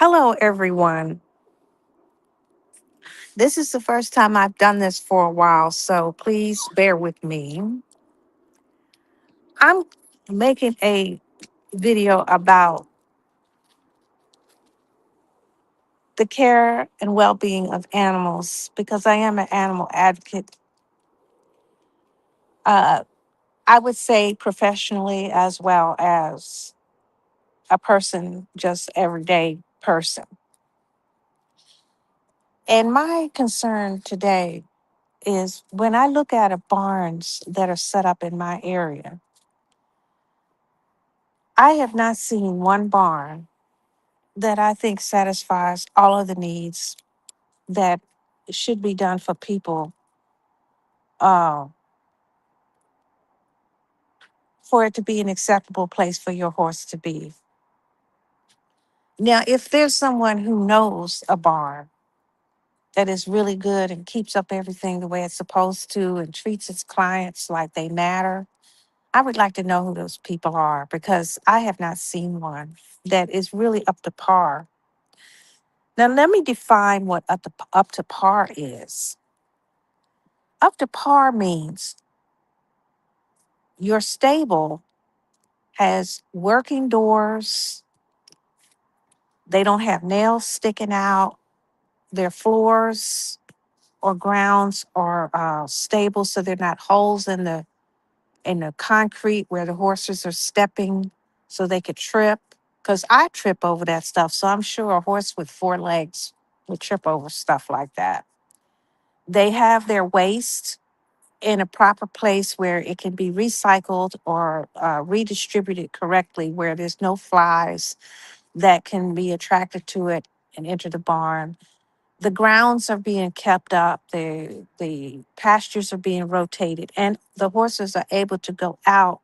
Hello, everyone. This is the first time I've done this for a while, so please bear with me. I'm making a video about the care and well being of animals because I am an animal advocate. Uh, I would say professionally as well as a person, just everyday person. And my concern today is when I look at a barns that are set up in my area, I have not seen one barn that I think satisfies all of the needs that should be done for people uh, for it to be an acceptable place for your horse to be. Now, if there's someone who knows a barn that is really good and keeps up everything the way it's supposed to and treats its clients like they matter, I would like to know who those people are because I have not seen one that is really up to par. Now, let me define what up to par is. Up to par means your stable has working doors, they don't have nails sticking out, their floors or grounds are stable so they're not holes in the concrete where the horses are stepping so they could trip. Because I trip over that stuff, so I'm sure a horse with four legs would trip over stuff like that. They have their waste in a proper place where it can be recycled or redistributed correctly, where there's no flies that can be attracted to it and enter the barn. The grounds are being kept up, the pastures are being rotated, and the horses are able to go out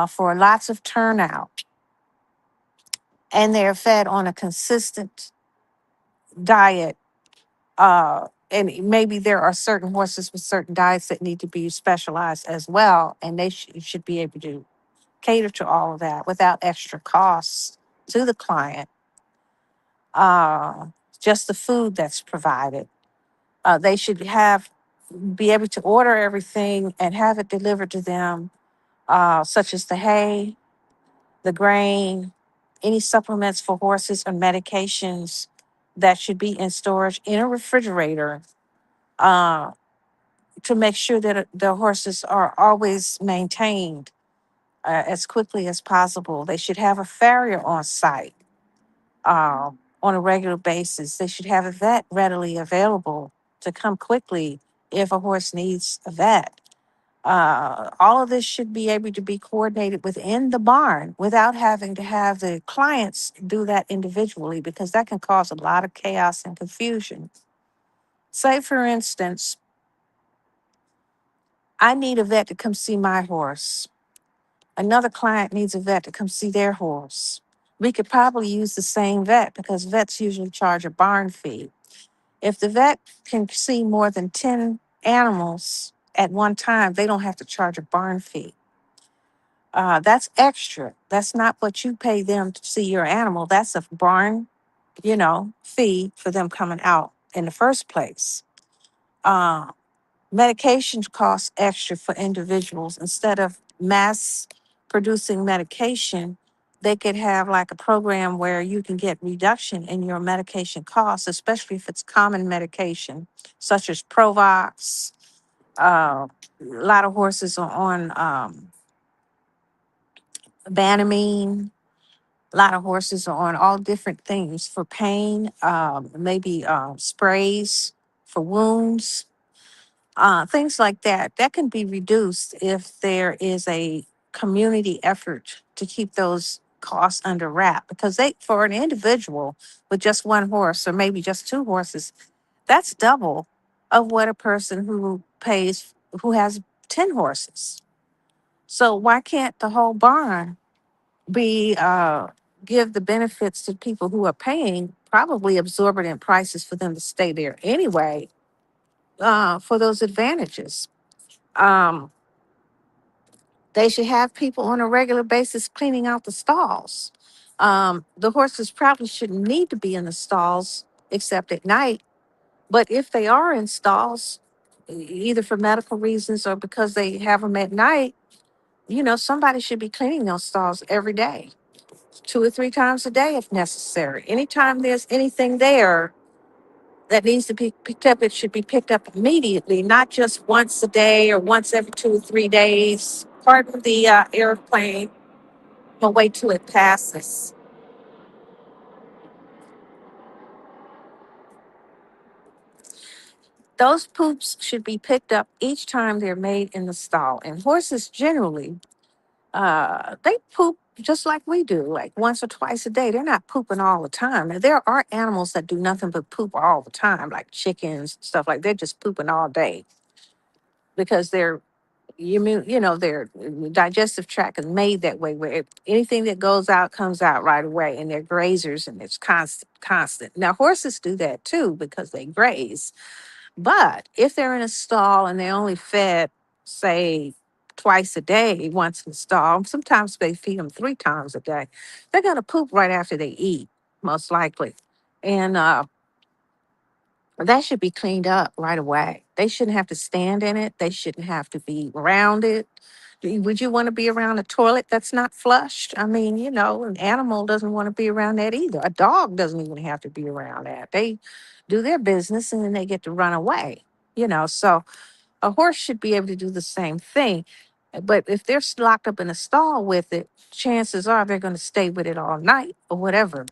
for lots of turnout, and they're fed on a consistent diet. And maybe there are certain horses with certain diets that need to be specialized as well, and they should be able to cater to all of that without extra costs to the client. Uh, just the food that's provided. They should have be able to order everything and have it delivered to them, such as the hay, the grain, any supplements for horses or medications that should be in storage in a refrigerator uh, to make sure that the horses are always maintained as quickly as possible. They should have a farrier on site on a regular basis. They should have a vet readily available to come quickly if a horse needs a vet. All of this should be able to be coordinated within the barn without having to have the clients do that individually because that can cause a lot of chaos and confusion. Say, for instance, I need a vet to come see my horse. Another client needs a vet to come see their horse. We could probably use the same vet because vets usually charge a barn fee. If the vet can see more than 10 animals at one time, they don't have to charge a barn fee. That's extra. That's not what you pay them to see your animal. That's a barn, fee for them coming out in the first place. Uh, Medication costs extra for individuals. Instead of mass producing medication, they could have like a program where you can get reduction in your medication costs, especially if it's common medication, such as Provox. A lot of horses are on Banamine. A lot of horses are on all different things for pain, maybe sprays for wounds, things like that. That can be reduced if there is a community effort to keep those costs under wrap. Because for an individual with just one horse or maybe just two horses, that's double of what a person who has 10 horses. So why can't the whole barn be give the benefits to people who are paying probably exorbitant prices for them to stay there anyway for those advantages? Um, they should have people on a regular basis cleaning out the stalls. The horses probably shouldn't need to be in the stalls except at night. But if they are in stalls, either for medical reasons or because they have them at night, somebody should be cleaning those stalls every day, 2 or 3 times a day if necessary. Anytime there's anything there that needs to be picked up, it should be picked up immediately, not just once a day or once every 2 or 3 days. Pardon the airplane, but wait till it passes. Those poops should be picked up each time they're made in the stall. And horses generally, they poop just like we do, like once or twice a day. They're not pooping all the time. Now, there are animals that do nothing but poop all the time, like chickens, stuff like they're just pooping all day because their digestive tract is made that way, where anything that goes out comes out right away, and they're grazers, and it's constant. Now, horses do that too because they graze, but if they're in a stall and they only fed, say, twice a day, once in the stall, sometimes they feed them 3 times a day, they're going to poop right after they eat, most likely. And that should be cleaned up right away. They shouldn't have to stand in it, they shouldn't have to be around it. Would you want to be around a toilet that's not flushed? I mean, an animal doesn't want to be around that either. A dog doesn't even have to be around that. They do their business and then they get to run away. So a horse should be able to do the same thing. But if they're locked up in a stall with it, chances are they're going to stay with it all night or whatever.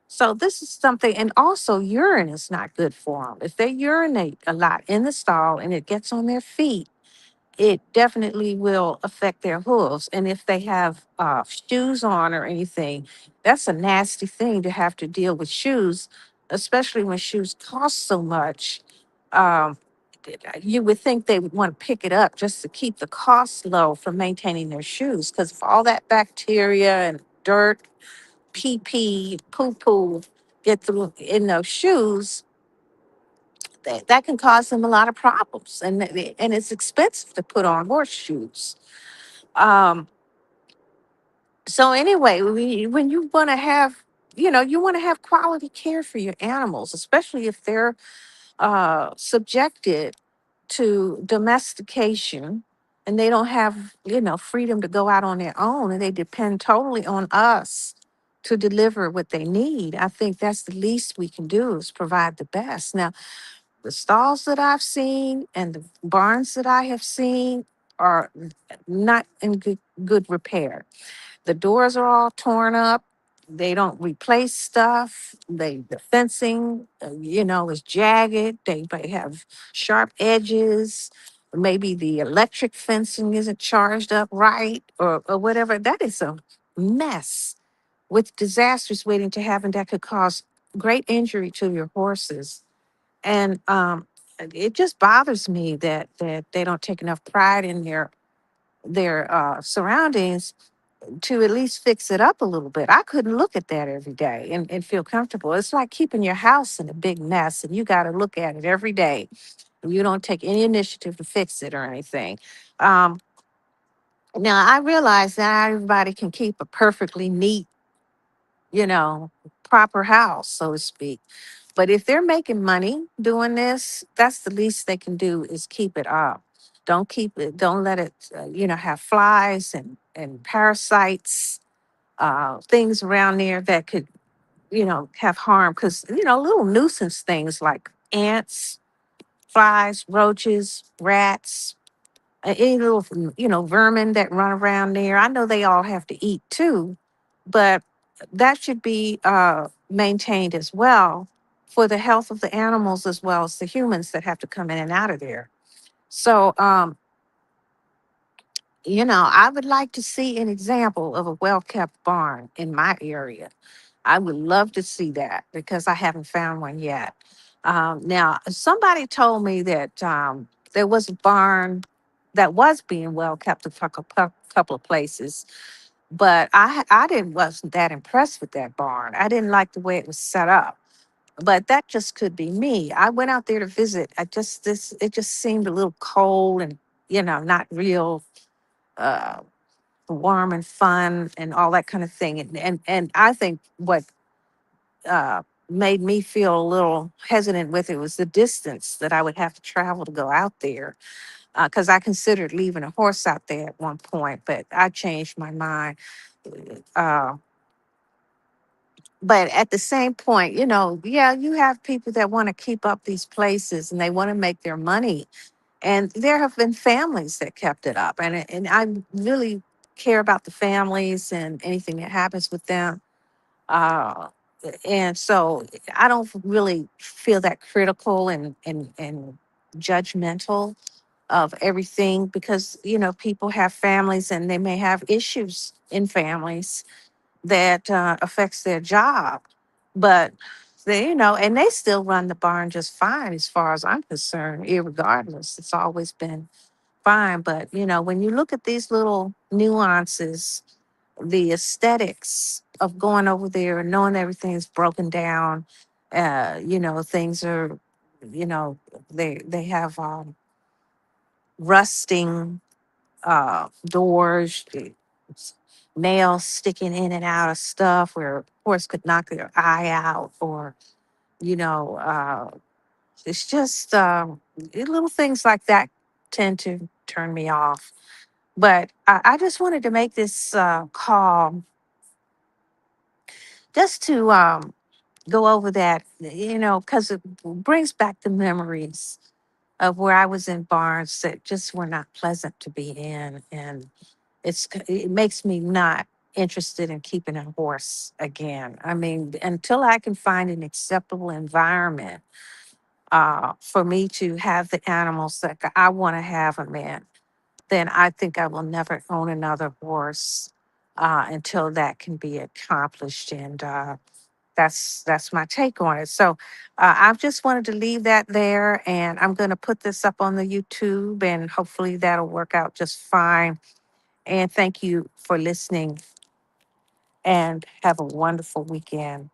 So this is something, and also urine is not good for them. If they urinate a lot in the stall and it gets on their feet, it definitely will affect their hooves. And if they have shoes on or anything, that's a nasty thing to have to deal with shoes, especially when shoes cost so much. Um, you would think they would want to pick it up just to keep the cost low for maintaining their shoes, because if all that bacteria and dirt, pee pee, poo poo get through in those shoes, that can cause them a lot of problems. And it's expensive to put on horseshoes. Um, so anyway, when you want to have, you want to have quality care for your animals, especially if they're subjected to domestication and they don't have, freedom to go out on their own, and they depend totally on us to deliver what they need. I think that's the least we can do is provide the best. Now, the stalls that I've seen and the barns that I have seen are not in good repair. The doors are all torn up. They don't replace stuff. The fencing, is jagged. They may have sharp edges. Maybe the electric fencing isn't charged up right, or whatever. That is a mess with disasters waiting to happen that could cause great injury to your horses. And it just bothers me that they don't take enough pride in their surroundings to at least fix it up a little bit. I couldn't look at that every day and feel comfortable. It's like keeping your house in a big mess and you got to look at it every day. You don't take any initiative to fix it or anything. Um, Now, I realize that not everybody can keep a perfectly neat, you know, proper house, so to speak. But if they're making money doing this, that's the least they can do is keep it up. Don't let it, have flies and parasites, things around there that could, have harm. Because, little nuisance things like ants, flies, roaches, rats, any little, vermin that run around there. I know they all have to eat too, but that should be maintained as well for the health of the animals as well as the humans that have to come in and out of there. So, I would like to see an example of a well kept barn in my area. I would love to see that because I haven't found one yet. Now, somebody told me that there was a barn that was being well kept a couple of places, but I didn't wasn't that impressed with that barn. I didn't like the way it was set up. But that just could be me. I went out there to visit. It just seemed a little cold and not real. Uh, warm and fun and all that kind of thing. And I think what made me feel a little hesitant with it was the distance that I would have to travel to go out there. Because I considered leaving a horse out there at one point, but I changed my mind. Uh, but at the same point, yeah, you have people that want to keep up these places and they want to make their money. And there have been families that kept it up. And I really care about the families and anything that happens with them. Uh, and so I don't really feel that critical and judgmental of everything because, people have families and they may have issues in families that affects their job. But and they still run the barn just fine as far as I'm concerned, irregardless. It's always been fine. But, when you look at these little nuances, the aesthetics of going over there and knowing everything's broken down, things are, you know, they have rusting doors, nails sticking in and out of stuff where a horse could knock their eye out, or you know, it's just little things like that tend to turn me off. But I just wanted to make this call just to go over that, because it brings back the memories of where I was in barns that just were not pleasant to be in, and it makes me not interested in keeping a horse again. I mean, until I can find an acceptable environment for me to have the animals that I want to have them in, then I think I will never own another horse until that can be accomplished. And that's my take on it. So I've just wanted to leave that there, and I'm going to put this up on the YouTube, and hopefully that'll work out just fine. And thank you for listening, and have a wonderful weekend.